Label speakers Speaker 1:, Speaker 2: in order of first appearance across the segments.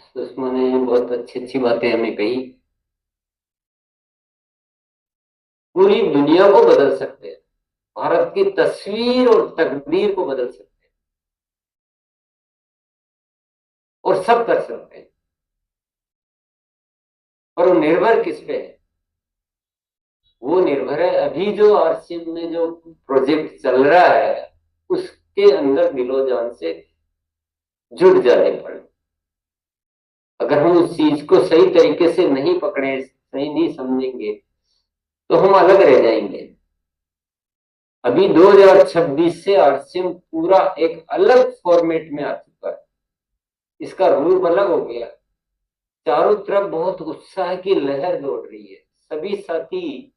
Speaker 1: सुषमा ने बहुत अच्छी अच्छी बातें हमें कही। पूरी दुनिया को बदल सकते हैं, भारत की तस्वीर और तकदीर को बदल सकते हैं, और सब कर सकते हैं। पर वो निर्भर किस पे है? वो निर्भर है अभी जो आरसीएम में जो प्रोजेक्ट चल रहा है उसके अंदर दिलो जान से जुट जाने पड़े। अगर हम उस चीज को सही तरीके से नहीं पकड़े, सही नहीं समझेंगे, तो हम अलग रह जाएंगे। अभी 2026 से आरसीएम पूरा एक अलग फॉर्मेट में आ चुका है, इसका रूप अलग हो गया। चारों तरफ बहुत उत्साह की लहर दौड़ रही है, सभी साथी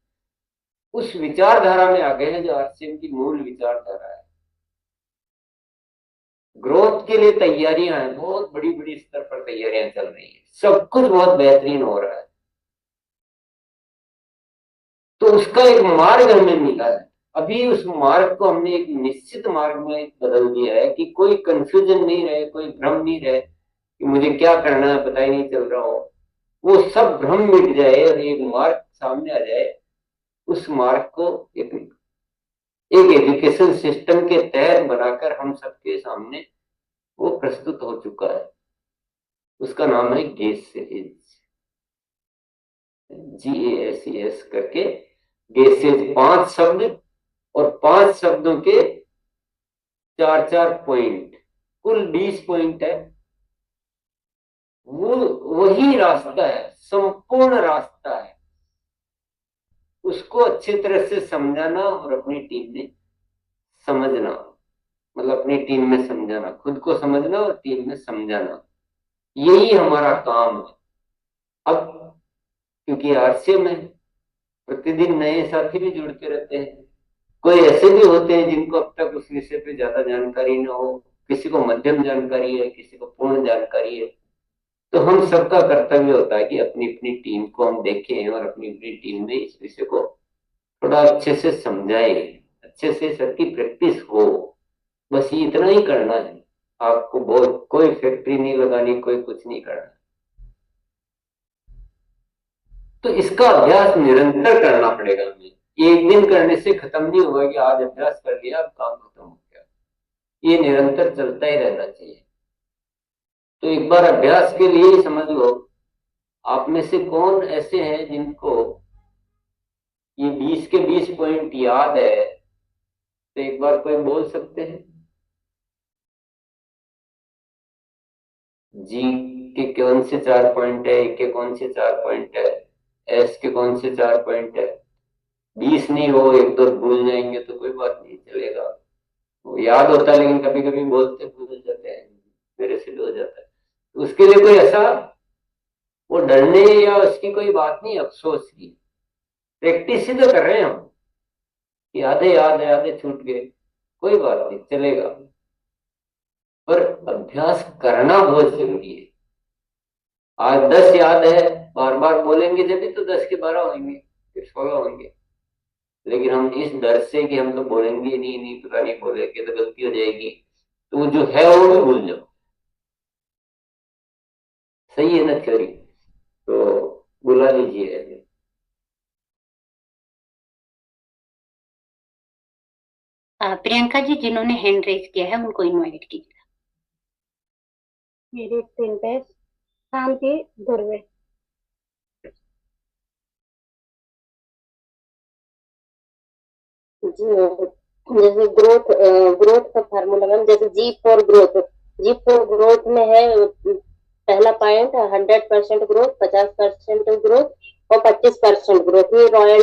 Speaker 1: उस विचारधारा में आ गए हैं जो आरसीएम की मूल विचारधारा है। ग्रोथ के लिए तैयारियां हैं, बहुत बड़ी बड़ी स्तर पर तैयारियां चल रही है, सब कुछ बहुत बेहतरीन हो रहा है। तो उसका एक मार्ग हमें मिला है। अभी उस मार्ग को हमने एक निश्चित मार्ग में बदल दिया है कि कोई कंफ्यूजन नहीं रहे, कोई भ्रम नहीं रहे कि मुझे क्या करना है पता ही नहीं चल रहा हो। वो सब भ्रम मिट जाए और एक मार्ग सामने आ जाए। उस मार्ग को एक एक एजुकेशन सिस्टम के तहत बनाकर हम सबके सामने वो प्रस्तुत हो चुका है। उसका नाम है गेस सीरीज, GASES करके। गेसेज 5 शब्द और 5 शब्दों के 4 4 पॉइंट, कुल 20 पॉइंट है। वो वही रास्ता है, संपूर्ण रास्ता है। उसको अच्छी तरह से समझाना और अपनी टीम में समझना, मतलब अपनी टीम में समझाना, खुद को समझना और टीम में समझाना, यही हमारा काम है। अब क्योंकि आरसीएम है, प्रतिदिन नए साथी भी जुड़ते रहते हैं। कोई ऐसे भी होते हैं जिनको अब तक उस विषय पे ज्यादा जानकारी न हो, किसी को मध्यम जानकारी है, किसी को पूर्ण जानकारी है। तो हम सबका कर्तव्य होता है कि अपनी अपनी टीम को हम देखें और अपनी अपनी टीम में इस विषय को थोड़ा अच्छे से समझाएं, अच्छे से सबकी प्रैक्टिस हो। बस ये इतना ही करना है। आपको बहुत कोई फैक्ट्री नहीं लगानी, कोई कुछ नहीं करना। तो इसका अभ्यास निरंतर करना पड़ेगा हमें। एक दिन करने से खत्म नहीं होगा कि आज अभ्यास कर लिया अब काम खत्म हो गया। ये निरंतर चलता ही रहना चाहिए। तो एक बार अभ्यास के लिए ही समझ लो, आप में से कौन ऐसे हैं जिनको ये 20 के 20 पॉइंट याद है? तो एक बार कोई बोल सकते हैं? जी के कौन से 4 पॉइंट है, के कौन से 4 पॉइंट है, एस के कौन से 4 पॉइंट है? 20 नहीं हो, एक दो भूल जाएंगे तो कोई बात नहीं, चलेगा। वो याद होता है लेकिन कभी कभी बोलते भूल जाते हैं, मेरे से भी हो जाता है। तो उसके लिए कोई ऐसा वो डरने या उसकी कोई बात नहीं, अफसोस की। प्रैक्टिस ही तो कर रहे हैं हम कि आधे याद है आधे छूट गए, कोई बात नहीं, चलेगा। पर अभ्यास करना बहुत जरूरी है। आज 10 याद है, बार बार बोलेंगे जब भी तो 10 के 12 होंगे, फिर 16 होंगे। लेकिन हम इस डर से कि हम तो बोलेंगे नहीं, नहीं पता नहीं बोलेंगे तो गलती हो जाएगी, तो वो जो है वो भी भूल जाओ। सही है ना थ्योरी? तो बुला लीजिए ऐसे।
Speaker 2: प्रियंका जी, जिन्होंने हैंड रेज किया है उनको इनवाइट कीजिए।
Speaker 3: मेरी स्क्रीन पे शांति धुर्वे। जी, जैसे ग्रोथ, ग्रोथ का फार्मूला मैम, जैसे जी फॉर ग्रोथ में है पहला पॉइंट 100% ग्रोथ, 50% ग्रोथ और 25% ग्रोथ। ये रॉयल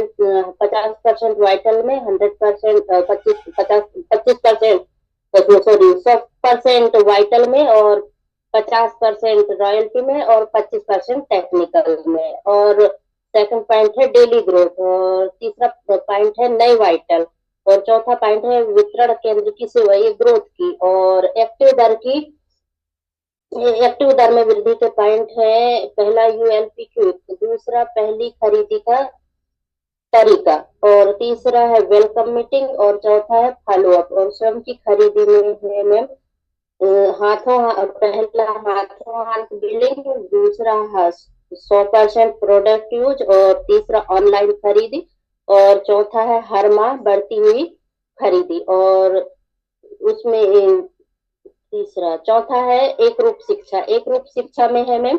Speaker 3: 50% वाइटल में, 100% 25% सॉरी 100% वाइटल में और 50% रॉयल्टी में और 25% टेक्निकल में। और सेकंड पॉइंट है डेली ग्रोथ, और तीसरा पॉइंट है नई वाइटल, और चौथा पॉइंट है वितरण केंद्र की सेवा, ये ग्रोथ की। और एक्टिव दर में वृद्धि के पॉइंट है, पहला ULP दूसरा पहली खरीदी का तरीका, और तीसरा है वेलकम मीटिंग, और चौथा है फॉलो अप। और स्वयं की खरीदी में है मैम पहला हाथों हाथ बिलिंग, दूसरा 100% प्रोडक्ट यूज, और तीसरा ऑनलाइन खरीदी, और चौथा है हर माह बढ़ती हुई खरीदी। और उसमें तीसरा चौथा है एक रूप शिक्षा। एक रूप शिक्षा में है मैम,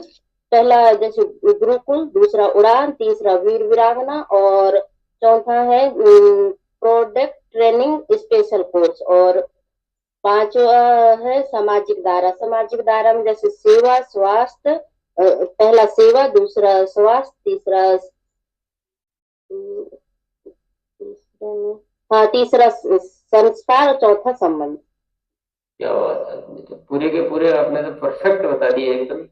Speaker 3: पहला जैसे गुरुकुल, दूसरा उड़ान, तीसरा वीर वीरांगना, और चौथा है प्रोडक्ट ट्रेनिंग स्पेशल कोर्स, और पांचवा है सामाजिक दायरा। सामाजिक दायरा में जैसे सेवा, स्वास्थ्य, पहला सेवा, दूसरा स्वास्थ्य, तीसरा संस्कार, और चौथा संबंध।
Speaker 1: क्या बात है, तो पूरे के पूरे आपने तो परफेक्ट बता दिए एकदम।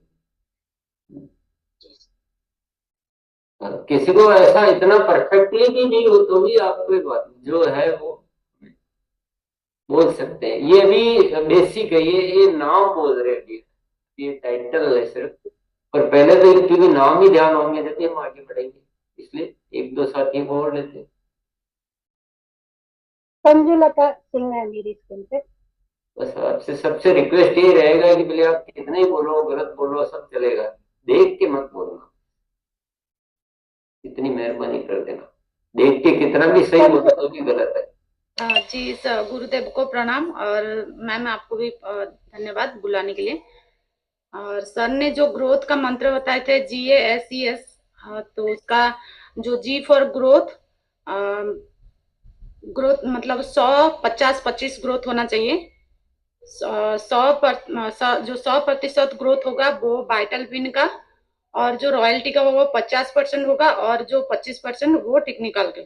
Speaker 1: किसी को ऐसा इतना परफेक्टली भी नहीं हो तो भी आपको एक बात जो है वो बोल सकते हैं। ये भी बेसिक है, ये नाम बोल रहे हैं, ये टाइटल है सिर्फ। पर पहले तो क्योंकि नाम ही ध्यान होंगे जब हम आगे बढ़ेंगे, इसलिए एक दो साथी को और लेते हैं।
Speaker 2: संजुलता सिंह है मेरी स्कूल पे।
Speaker 1: बस आपसे सबसे रिक्वेस्ट ये रहेगा कि पहले आप कितना ही बोलो, गलत बोलो, सब चलेगा, देख के मत बोलना। इतनी मेहरबानी कर देना, देख के कितना भी सही बोलो तो भी गलत है।
Speaker 4: जी गुरुदेव को प्रणाम, और मैम आपको भी धन्यवाद बुलाने के लिए। और सर ने जो ग्रोथ का मंत्र बताए थे GASES, तो उसका जो G फॉर ग्रोथ, ग्रोथ मतलब 100-50-25 ग्रोथ होना चाहिए। जो 100% ग्रोथ होगा वो वाइटल पिन का, और जो रॉयल्टी का वो 50% होगा, और जो 25% वो टेक्निकल के।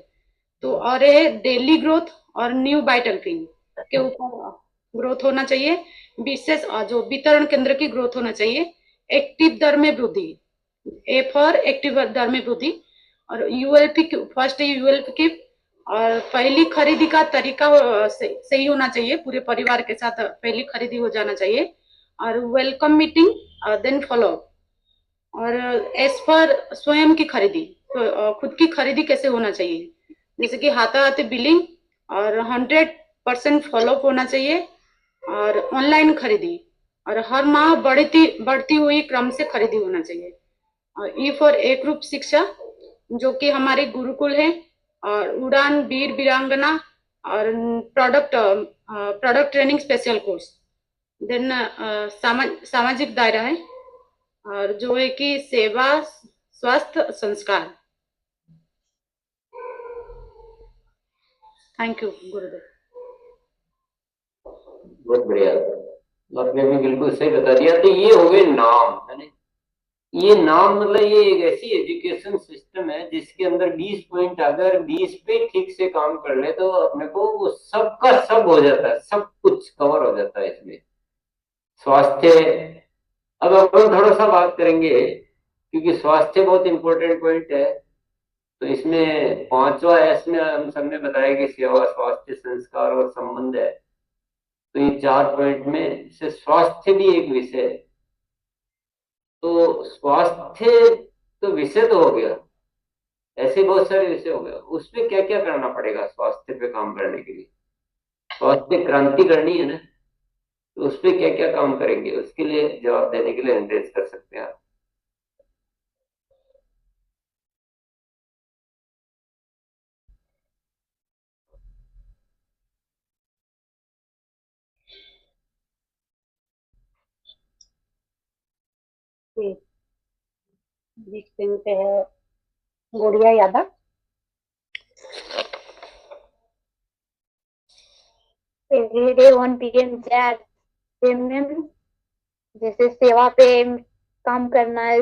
Speaker 4: तो और ये डेली ग्रोथ और न्यू वाइटल पिन के ऊपर ग्रोथ होना चाहिए। विशेष जो वितरण केंद्र की ग्रोथ होना चाहिए। एक्टिव दर में वृद्धि, ए फॉर एक्टिव दर में वृद्धि, और यूएलपी फर्स्ट यूएलपी की, और पहली खरीदी का तरीका सही होना चाहिए, पूरे परिवार के साथ पहली खरीदी हो जाना चाहिए। और वेलकम मीटिंग, देन फॉलो, और एज पर स्वयं की खरीदी, तो खुद की खरीदी कैसे होना चाहिए, जैसे कि हाथा हाथी बिलिंग, और 100% फॉलोअप होना चाहिए, और ऑनलाइन खरीदी, और हर माह बढ़ती हुई क्रम से खरीदी होना चाहिए। और ई फॉर एक रूप शिक्षा, जो कि हमारे गुरुकुल है, और उड़ान, वीर वीरांगना, और product training special course. Then सामाजिक दायरा है, और जो है कि सेवा, स्वास्थ्य, संस्कार। थैंक यू गुरुदेव।
Speaker 1: बहुत बढ़िया, आपने भी बिल्कुल सही बता दिया। तो ये हो गए नाम, है ना? ये नाम मतलब ये एक ऐसी एजुकेशन सिस्टम है जिसके अंदर 20 पॉइंट अगर 20 पे ठीक से काम कर ले तो अपने को वो सब का सब हो जाता है, सब कुछ कवर हो जाता है इसमें। स्वास्थ्य, अब अपन थोड़ा सा बात करेंगे क्योंकि स्वास्थ्य बहुत इंपॉर्टेंट पॉइंट है। तो इसमें पांचवा एस में हम सबने बताया कि सेवा, स्वास्थ्य, संस्कार और संबंध है। तो ये 4 पॉइंट में से स्वास्थ्य भी एक विषय है। तो स्वास्थ्य तो विषय तो हो गया, ऐसे बहुत सारे विषय हो गए। उसमें क्या क्या करना पड़ेगा स्वास्थ्य पे काम करने के लिए? स्वास्थ्य क्रांति करनी है ना, तो उस पर क्या क्या काम करेंगे, उसके लिए जवाब देने के लिए एंड्रेस कर सकते हैं आप।
Speaker 2: जिस दिन पे है गुड़िया यादव। एवरीडे 1 PM जैसे सेवा पे काम करना है।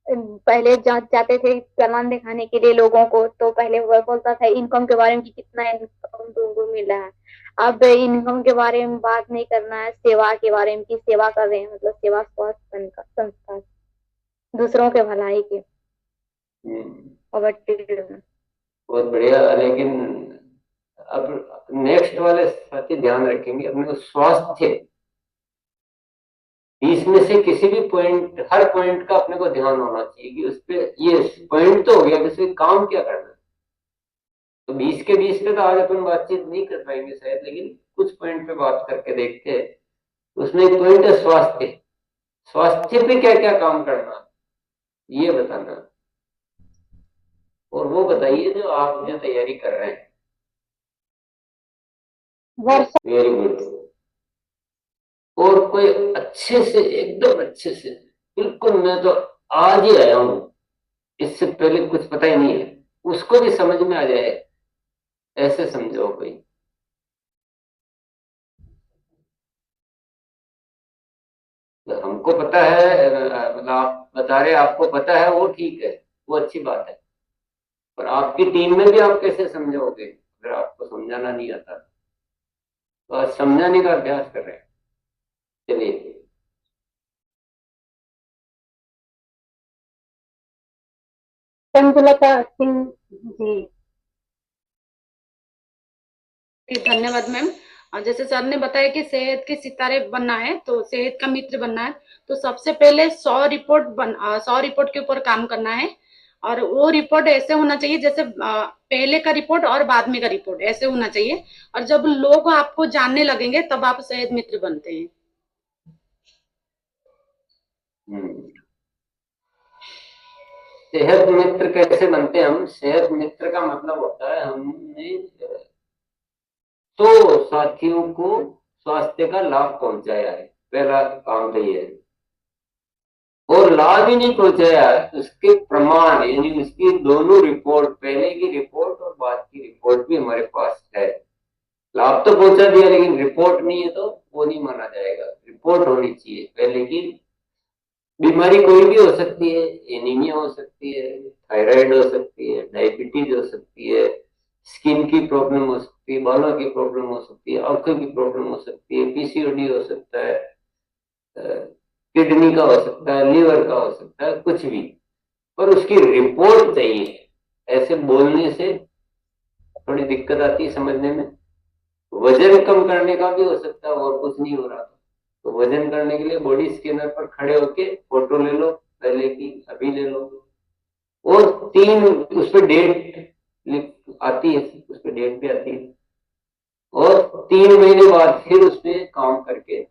Speaker 2: पहले जाते थे चालान दिखाने के लिए लोगों को, तो पहले वो बोलता था इनकम के बारे में कि कितना इनकम तुमको मिल रहा है। अब इनकम के बारे में बात नहीं करना है, सेवा के बारे में, की सेवा कर रहे हैं, मतलब सेवा, स्वास्थ्य, संस्कार, दूसरों के भलाई के, पॉवर्टी।
Speaker 1: बहुत बढ़िया। लेकिन अब नेक्स्ट वाले साथी ध्यान रखेंगे अपने को स्वास्थ्य 20 में से किसी भी पॉइंट, हर पॉइंट का अपने को ध्यान होना चाहिए कि उस पे ये पॉइंट तो हो गया, इसमें काम क्या करना है। तो 20 के 20 पे तो आज अपन बातचीत नहीं कर पाएंगे शायद, लेकिन कुछ पॉइंट पे बात करके देखते हैं। उसमें एक पॉइंट है स्वास्थ्य। स्वास्थ्य पे क्या क्या काम करना ये बताना, और वो बताइए जो आप जो तैयारी कर रहे हैं।
Speaker 3: वर्षा
Speaker 1: वेरी गुड। और कोई अच्छे से, एकदम अच्छे से, बिल्कुल मैं तो आज ही आया हूं, इससे पहले कुछ पता ही नहीं है, उसको भी समझ में आ जाए ऐसे समझो कोई। तो हमको पता है, मतलब आप बता रहे आपको पता है, वो ठीक है, वो अच्छी बात है। पर आपकी टीम में भी आप कैसे समझोगे अगर आपको समझाना नहीं आता? तो आज समझाने का अभ्यास कर रहे हैं। चलिए।
Speaker 3: चंद्रलता सिंह जी।
Speaker 4: धन्यवाद मैम। और जैसे सर ने बताया कि सेहत के सितारे बनना है, तो सेहत का मित्र बनना है, तो सबसे पहले 100 रिपोर्ट के ऊपर काम करना है। और वो रिपोर्ट ऐसे होना चाहिए जैसे पहले का रिपोर्ट और बाद में का रिपोर्ट ऐसे होना चाहिए। और जब लोग आपको जानने लगेंगे तब आप सेहत मित्र बनते हैं।
Speaker 1: सेहत मित्र कैसे बनते हैं हम? सेहत मित्र का मतलब होता है हमने तो साथियों को स्वास्थ्य का लाभ पहुंचाया है, पहला काम तो ये है। और लाभ ही नहीं पहुंचाया, उसके प्रमाण यानी उसकी दोनों रिपोर्ट, पहले की रिपोर्ट और बाद की रिपोर्ट भी हमारे पास है। लाभ तो पहुंचा दिया लेकिन रिपोर्ट नहीं है, तो वो नहीं माना जाएगा। रिपोर्ट होनी चाहिए पहले की। बीमारी कोई भी हो सकती है, एनीमिया हो सकती है, थायराइड हो सकती है, डायबिटीज हो सकती है, स्किन की प्रॉब्लम हो सकती है, बालों की प्रॉब्लम हो सकती है, आंखों की प्रॉब्लम हो सकती है, पीसीओडी हो सकता है, किडनी का हो सकता है, लीवर का हो सकता है, कुछ भी। पर उसकी रिपोर्ट चाहिए। ऐसे बोलने से थोड़ी दिक्कत आती है समझने में। वजन कम करने का भी हो सकता है और कुछ नहीं हो रहा, तो वजन करने के लिए बॉडी स्कैनर पर खड़े होके फोटो ले लो, पहले की अभी ले लो। और 3 उस पर डेट आती है, उस पर डेट भी आती है। और 3 महीने बाद फिर उस पर काम करके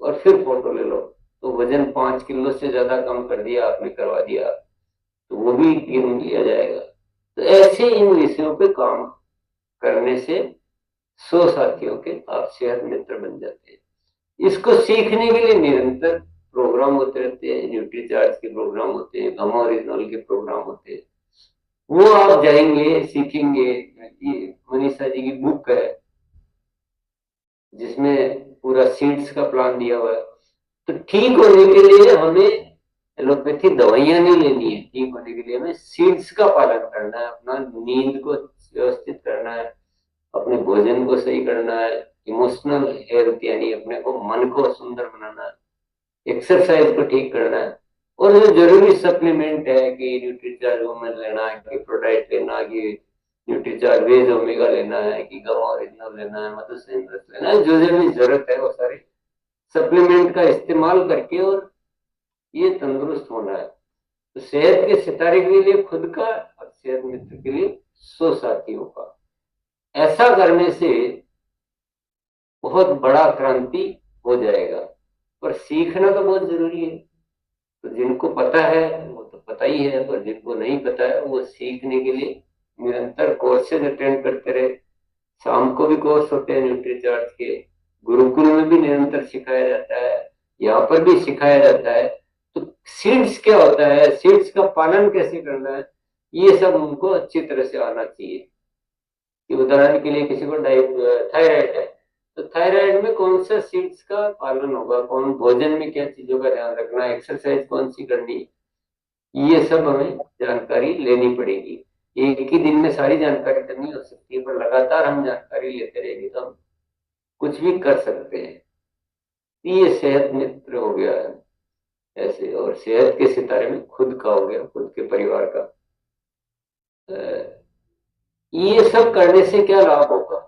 Speaker 1: और फिर फोटो ले लो, तो वजन 5 किलो से ज्यादा कम कर दिया आपने, करवा दिया, तो वो भी गिन लिया जाएगा। तो ऐसे इन विषयों पे काम करने से 100 साथियों के आप सेहत मित्र बन जाते हैं। इसको सीखने के लिए निरंतर प्रोग्राम होते रहते हैं, न्यूट्री चार्ज के प्रोग्राम होते हैं, गमा ओरिजिनल के प्रोग्राम होते हैं। वो आप जाएंगे सीखेंगे। ये मनीषा जी की बुक है जिसमें पूरा सीड्स का प्लान दिया हुआ है। तो ठीक होने के लिए हमें एलोपैथी दवाइयां नहीं लेनी है, ठीक होने के लिए हमें सीड्स का पालन करना है, अपना नींद को व्यवस्थित करना है, अपने भोजन को सही करना है, इमोशनल हेल्थ यानी अपने को, मन को सुंदर बनाना है, एक्सरसाइज को ठीक करना है। और जो जरूरी सप्लीमेंट है कि न्यूट्रीचार्ज वुमेन लेना है, कि प्रोडाइट लेना है, कि न्यूट्रीचार्ज वेज ओमेगा लेना है, कि गमा ओरिजिनल लेना है, मधुसेन रस लेना है, जो जो भी जरूरत है वो सारे सप्लीमेंट का इस्तेमाल करके और ये तंदुरुस्त होना है। तो सेहत के सितारे के लिए खुद का और सेहत मित्र के लिए 100 साथियों का। ऐसा करने से बहुत बड़ा क्रांति हो जाएगा। पर सीखना तो बहुत जरूरी है। तो जिनको पता है वो तो पता ही है, पर जिनको नहीं पता है वो सीखने के लिए निरंतर कोर्सेज अटेंड करते रहे। शाम को भी कोर्स होते हैं न्यूट्री चार्ज के, गुरुकुल में भी निरंतर सिखाया जाता है, यहाँ पर भी सिखाया जाता है। तो सीड्स क्या होता है, सीड्स का पालन कैसे करना है, ये सब उनको अच्छी तरह से आना चाहिए। कि उदाहरण के लिए किसी को थायराइड है, तो थायराइड में कौन सा सीड्स का पालन होगा, कौन भोजन में क्या चीजों का ध्यान रखना है, एक्सरसाइज कौन सी करनी है, ये सब हमें जानकारी लेनी पड़ेगी। एक ही दिन में सारी जानकारी तो नहीं हो सकती है, पर लगातार हम जानकारी लेते रहेंगे तो हम कुछ भी कर सकते हैं। ये सेहत मित्र हो गया है ऐसे। और सेहत के सितारे में खुद का हो गया, खुद के परिवार का। ये सब करने से क्या लाभ होगा,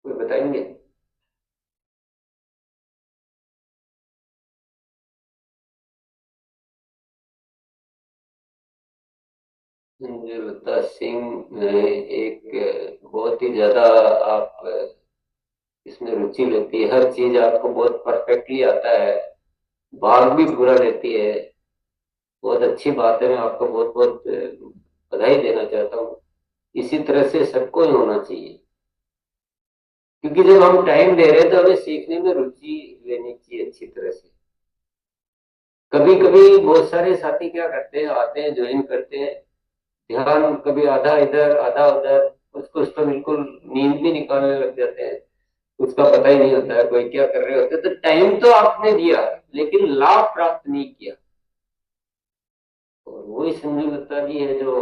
Speaker 1: कोई बताएंगे? लता सिंह, एक बहुत ही ज्यादा आप इसमें रुचि लेती है, हर चीज आपको बहुत परफेक्टली आता है, भाग भी पूरा लेती है। बहुत अच्छी बात है, मैं आपको बहुत बहुत बधाई देना चाहता हूँ। इसी तरह से सबको ही होना चाहिए, क्योंकि जब हम टाइम दे रहे हैं तो हमें सीखने में रुचि लेनी चाहिए अच्छी तरह से। कभी कभी बहुत सारे साथी क्या करते हैं, आते हैं, ज्वाइन करते हैं, ध्यान कभी आधा इधर आधा उधर, कुछ कुछ तो बिल्कुल नींद भी निकालने लग जाते हैं, उसका पता ही नहीं होता है कोई क्या कर रहे होते। तो टाइम तो आपने दिया लेकिन लाभ प्राप्त नहीं किया। और वही संजू दत्ता जी है जो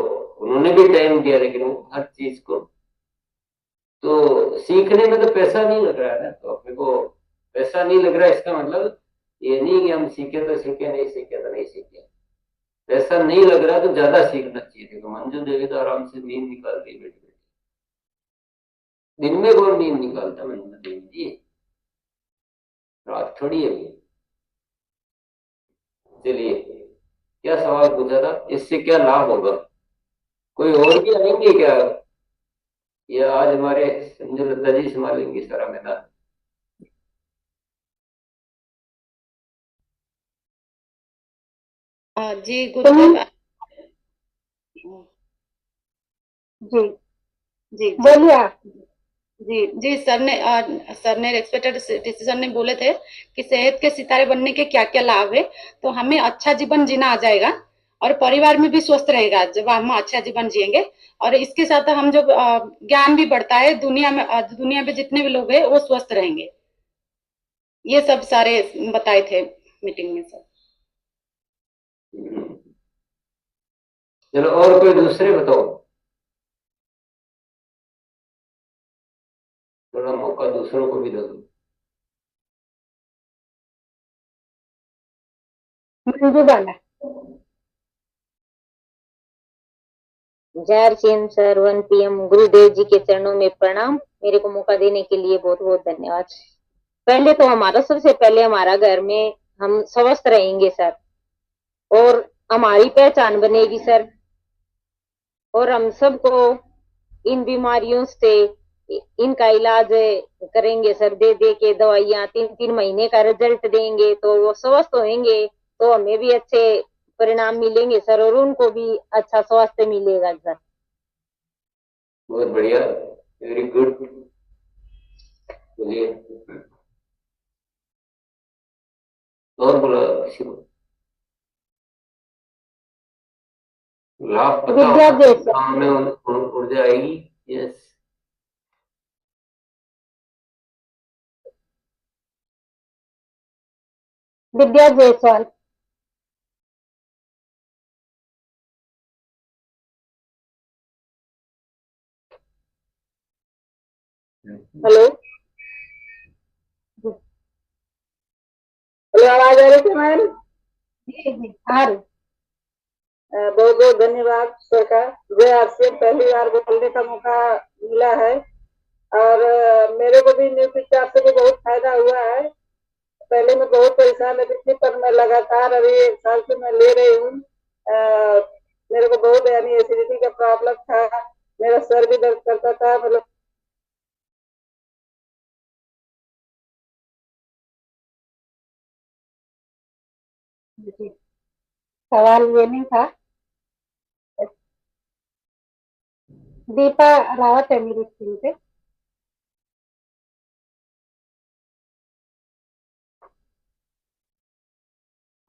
Speaker 1: उन्होंने भी टाइम दिया लेकिन वो हर चीज को, तो सीखने में तो पैसा नहीं लग रहा है ना, तो अपने को पैसा नहीं लग रहा है इसका मतलब ये नहीं कि हम सीखे तो सीखे, नहीं सीखे तो नहीं सीखे। पैसा नहीं लग रहा तो ज्यादा सीखना चाहिए। देखो मंजू देवी तो आराम से नींद निकाल रही बैठी बैठी, दिन में कौन नींद निकालता मंजू देवी जी, रात थोड़ी है ये। चलिए, क्या सवाल पूछा था, इससे क्या लाभ होगा? कोई और भी आएंगे क्या, या आज हमारे संजय लता जी संभालेंगे सारा मैदान?
Speaker 4: जी गुरुदेव।
Speaker 2: जी
Speaker 4: जी
Speaker 2: बोलिए आप।
Speaker 4: जी जी सर ने रेस्पेक्टेड डिसीजन ने बोले थे कि सेहत के सितारे बनने के क्या क्या लाभ है। तो हमें अच्छा जीवन जीना आ जाएगा और परिवार में भी स्वस्थ रहेगा जब हम अच्छा जीवन जिएंगे। और इसके साथ हम जो ज्ञान भी बढ़ता है, दुनिया में जितने भी लोग हैं वो स्वस्थ रहेंगे। ये सब सारे बताए थे मीटिंग में सर।
Speaker 1: चलो और कोई दूसरे बताओ, थोड़ा मौका दूसरों को भी दो।
Speaker 2: मंजू वाला।
Speaker 3: जय हिंद सर। 1 PM गुरुदेव जी के चरणों में प्रणाम। मेरे को मौका देने के लिए बहुत बहुत धन्यवाद। पहले तो सबसे पहले हमारा घर में हम स्वस्थ रहेंगे सर, और हमारी पहचान बनेगी सर, और हम सबको इन बीमारियों से इनका इलाज करेंगे सर, दे दे के दवाइयाँ 3-3 महीने का रिजल्ट देंगे तो वो स्वस्थ होंगे, तो हमें भी अच्छे परिणाम मिलेंगे सर, और उनको भी अच्छा स्वास्थ्य मिलेगा सर।
Speaker 1: बहुत बढ़िया, वेरी गुड। बोलिए और बोला किसी को लाभ पता
Speaker 2: विद्या
Speaker 1: होगा,
Speaker 2: जैसा।
Speaker 1: काम में ऊर्जा आएगी। यस,
Speaker 2: विद्या जायसवाल।
Speaker 3: हेलो हेलो, आवाज आ रही है मैम?
Speaker 2: जी जी आ रही।
Speaker 3: बहुत बहुत धन्यवाद सर का, जो आपसे पहली बार बोलने का मौका मिला है। और मेरे को भी न्यूज पिक्चर से भी बहुत फायदा हुआ है। पहले मैं बहुत परेशान रहती थी, पर मैं लगातार अभी 1 साल से मैं ले रही हूँ। मेरे को बहुत यानी एसिडिटी का प्रॉब्लम था, मेरा सर भी दर्द करता था, मतलब
Speaker 2: जी सवाल ये नहीं था। दीपा रावत है मेरी स्क्रीन पे।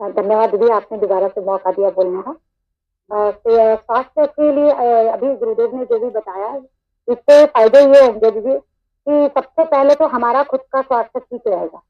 Speaker 2: धन्यवाद दीदी, आपने दोबारा से मौका दिया बोलने का। तो स्वास्थ्य के लिए अभी गुरुदेव ने जो भी बताया, इससे फायदे ये होंगे दीदी कि सबसे पहले तो हमारा खुद का स्वास्थ्य ठीक रहेगा।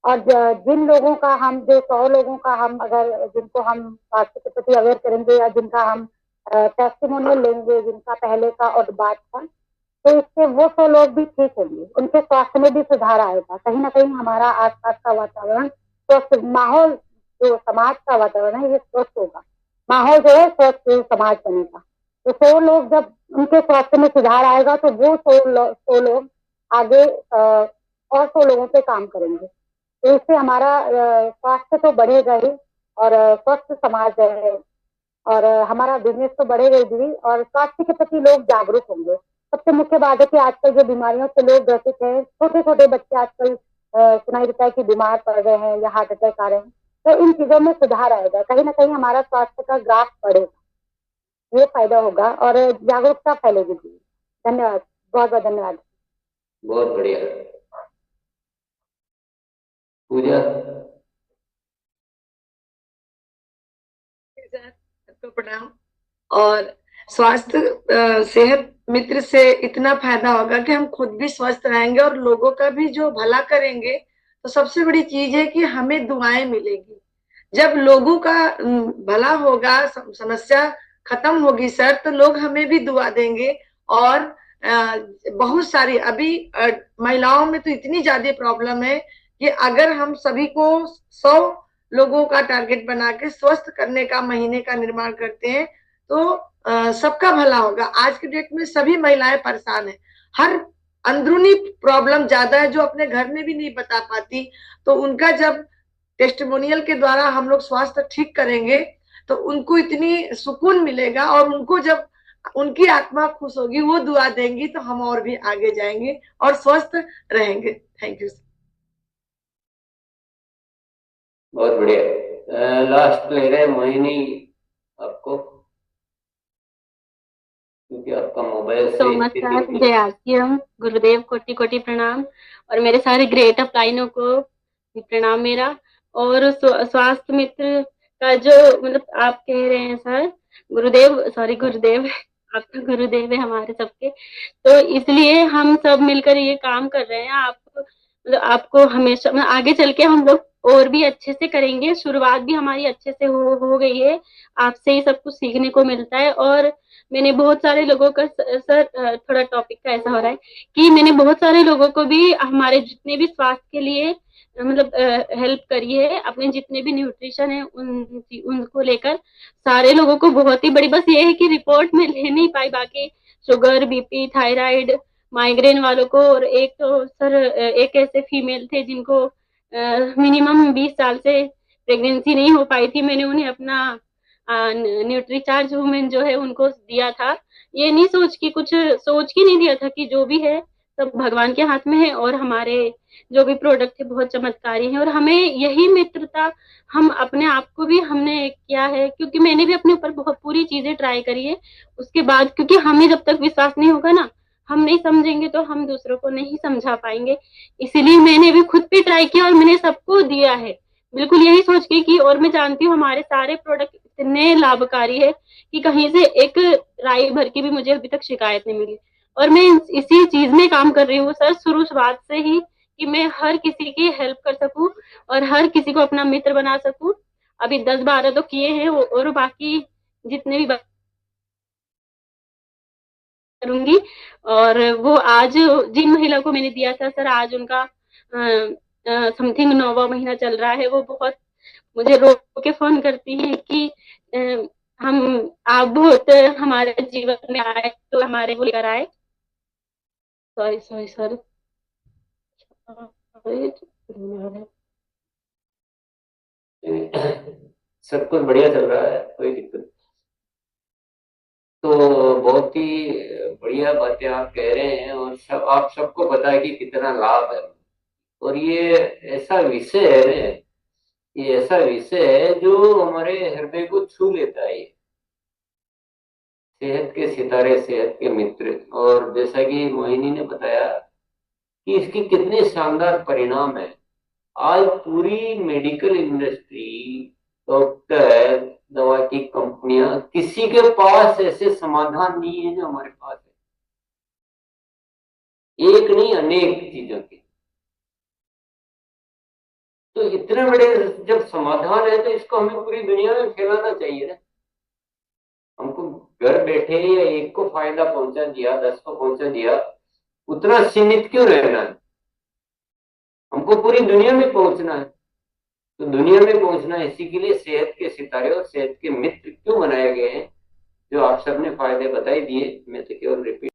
Speaker 2: और जिन लोगों का हम, जो 100 लोगों का हम अगर, जिनको हम स्वास्थ्य के प्रति अवेयर करेंगे या जिनका हम टेस्टिमोनियल लेंगे, जिनका पहले का और बाद का, तो इससे वो 100 लोग भी ठीक होंगे, उनके स्वास्थ्य में भी सुधार आएगा। कहीं ना कहीं हमारा आसपास का वातावरण स्वस्थ, माहौल, जो समाज का वातावरण है ये स्वस्थ होगा, माहौल जो है स्वस्थ समाज बनेगा। तो 100 लोग जब उनके स्वास्थ्य में सुधार आएगा तो वो 100 लोग आगे और 100 लोगों पे काम करेंगे। तो इससे हमारा स्वास्थ्य तो बढ़ेगा ही, और स्वस्थ समाज है, और हमारा बिजनेस तो बढ़ेगा ही, और स्वास्थ्य के प्रति लोग जागरूक होंगे।
Speaker 5: सबसे मुख्य बात है कि आजकल जो बीमारियों से लोग ग्रसित है, छोटे छोटे बच्चे आजकल सुनाई देता है कि बीमार पड़ रहे हैं या हार्ट अटैक आ रहे हैं। तो इन चीजों में सुधार आएगा, कहीं ना कहीं हमारा स्वास्थ्य का ग्राफ बढ़ेगा, ये फायदा होगा और जागरूकता फैलेगी जी। धन्यवाद, बहुत बहुत धन्यवाद।
Speaker 1: बहुत बढ़िया। पूजा।
Speaker 6: सर, सबको प्रणाम। और स्वास्थ्य सेहत मित्र से इतना फायदा होगा कि हम खुद भी स्वस्थ रहेंगे और लोगों का भी जो भला करेंगे। तो सबसे बड़ी चीज है कि हमें दुआएं मिलेगी। जब लोगों का भला होगा, समस्या खत्म होगी सर, तो लोग हमें भी दुआ देंगे। और बहुत सारी अभी महिलाओं में तो इतनी ज्यादा प्रॉब्लम है कि अगर हम सभी को 100 लोगों का टारगेट बना के स्वस्थ करने का महीने का निर्माण करते हैं तो सबका भला होगा। आज के डेट में सभी महिलाएं परेशान है, हर अंदरूनी प्रॉब्लम ज्यादा है जो अपने घर में भी नहीं बता पाती। तो उनका जब टेस्टिमोनियल के द्वारा हम लोग स्वास्थ्य ठीक करेंगे तो उनको इतनी सुकून मिलेगा, और उनको जब उनकी आत्मा खुश होगी, वो दुआ देंगी, तो हम और भी आगे जाएंगे और स्वस्थ रहेंगे। Thank you.
Speaker 1: बहुत बढ़िया। लास्ट प्लेयर है मोहिनी, आपको, क्योंकि आपका मोबाइल से
Speaker 7: नमस्कार, जय आसियम, गुरुदेव कोटि कोटि प्रणाम, और मेरे सारे ग्रेट अपलाइनों को भी प्रणाम मेरा। और स्वास्थ्य मित्र का जो मतलब आप कह रहे हैं सर, गुरुदेव आप तो गुरुदेव है हमारे सबके, तो इसलिए हम सब मिलकर ये काम कर रहे हैं। आप मतलब आपको हमेशा मतलब आगे चल के हम लोग और भी अच्छे से करेंगे। शुरुआत भी हमारी अच्छे से हो गई है, आपसे ही सब कुछ सीखने को मिलता है। और मैंने बहुत सारे लोगों का सर थोड़ा टॉपिक का ऐसा हो रहा है कि मैंने बहुत सारे लोगों को भी हमारे जितने भी स्वास्थ्य के लिए मतलब हेल्प करी है, अपने जितने भी न्यूट्रिशन है उनको लेकर सारे लोगों को बहुत ही बड़ी, बस ये है कि रिपोर्ट में ले नहीं पाई, बाकी शुगर, बीपी, थायराइड, माइग्रेन वालों को। और एक तो सर एक ऐसे फीमेल थे जिनको मिनिमम 20 साल से प्रेगनेंसी नहीं हो पाई थी, मैंने उन्हें अपना न्यूट्रीचार्ज वुमेन जो है उनको दिया था। ये नहीं सोच के नहीं दिया था कि जो भी है सब भगवान के हाथ में है, और हमारे जो भी प्रोडक्ट है बहुत चमत्कारी है। और हमें यही मित्रता हम अपने आप को भी हमने किया है, क्योंकि मैंने भी अपने ऊपर बहुत पूरी चीजें ट्राई करी है। उसके बाद क्योंकि हमें जब तक विश्वास नहीं होगा ना, हम नहीं समझेंगे तो हम दूसरों को नहीं समझा पाएंगे। इसीलिए मैंने भी खुद पे ट्राई किया और मैंने सबको दिया है, बिल्कुल यही सोच के कि, और मैं जानती हूँ हमारे सारे प्रोडक्ट इतने लाभकारी है कि कहीं से एक राई भर की भी मुझे अभी तक शिकायत नहीं मिली। और मैं इसी चीज में काम कर रही हूँ सर शुरुआत से ही, कि मैं हर किसी की हेल्प कर सकूं और हर किसी को अपना मित्र बना सकूं। अभी 10-12 तो किए हैं और बाकी जितने भी करूंगी। और वो आज जिन महिला को मैंने दिया था सर, आज उनका समथिंग 9वां महीना चल रहा है। वो बहुत मुझे रो के फोन करती हैं कि हम आप बहुत हमारे जीवन में आए तो हमारे वो लेकर आए। Sorry sir.
Speaker 1: सब कुछ बढ़िया चल रहा है, कोई दिक्कत नहीं। तो बहुत ही बढ़िया बातें आप कह रहे हैं, और आप सबको पता है कि कितना लाभ है। और ये ऐसा विषय है, ये ऐसा विषय है जो हमारे हृदय को छू लेता है। सेहत के सितारे, सेहत के मित्र, और जैसा कि मोहिनी ने बताया कि इसके कितने शानदार परिणाम है। आज पूरी मेडिकल इंडस्ट्री, डॉक्टर, दवा की कंपनियां, किसी के पास ऐसे समाधान नहीं है जो हमारे पास है। एक नहीं, अनेक चीजों के। तो इतने बड़े जब समाधान है तो इसको हमें पूरी दुनिया में फैलाना चाहिए ना। हमको घर बैठे या एक को फायदा पहुंचा दिया, 10 को पहुंचा दिया, उतना सीमित क्यों रहना है? हमको पूरी दुनिया में पहुंचना है। तो दुनिया में पहुंचना है, इसी के लिए सेहत के सितारे और सेहत के मित्र क्यों बनाए गए हैं, जो आप सबने फायदे बताई दिए। मैं तो केवल रिपीट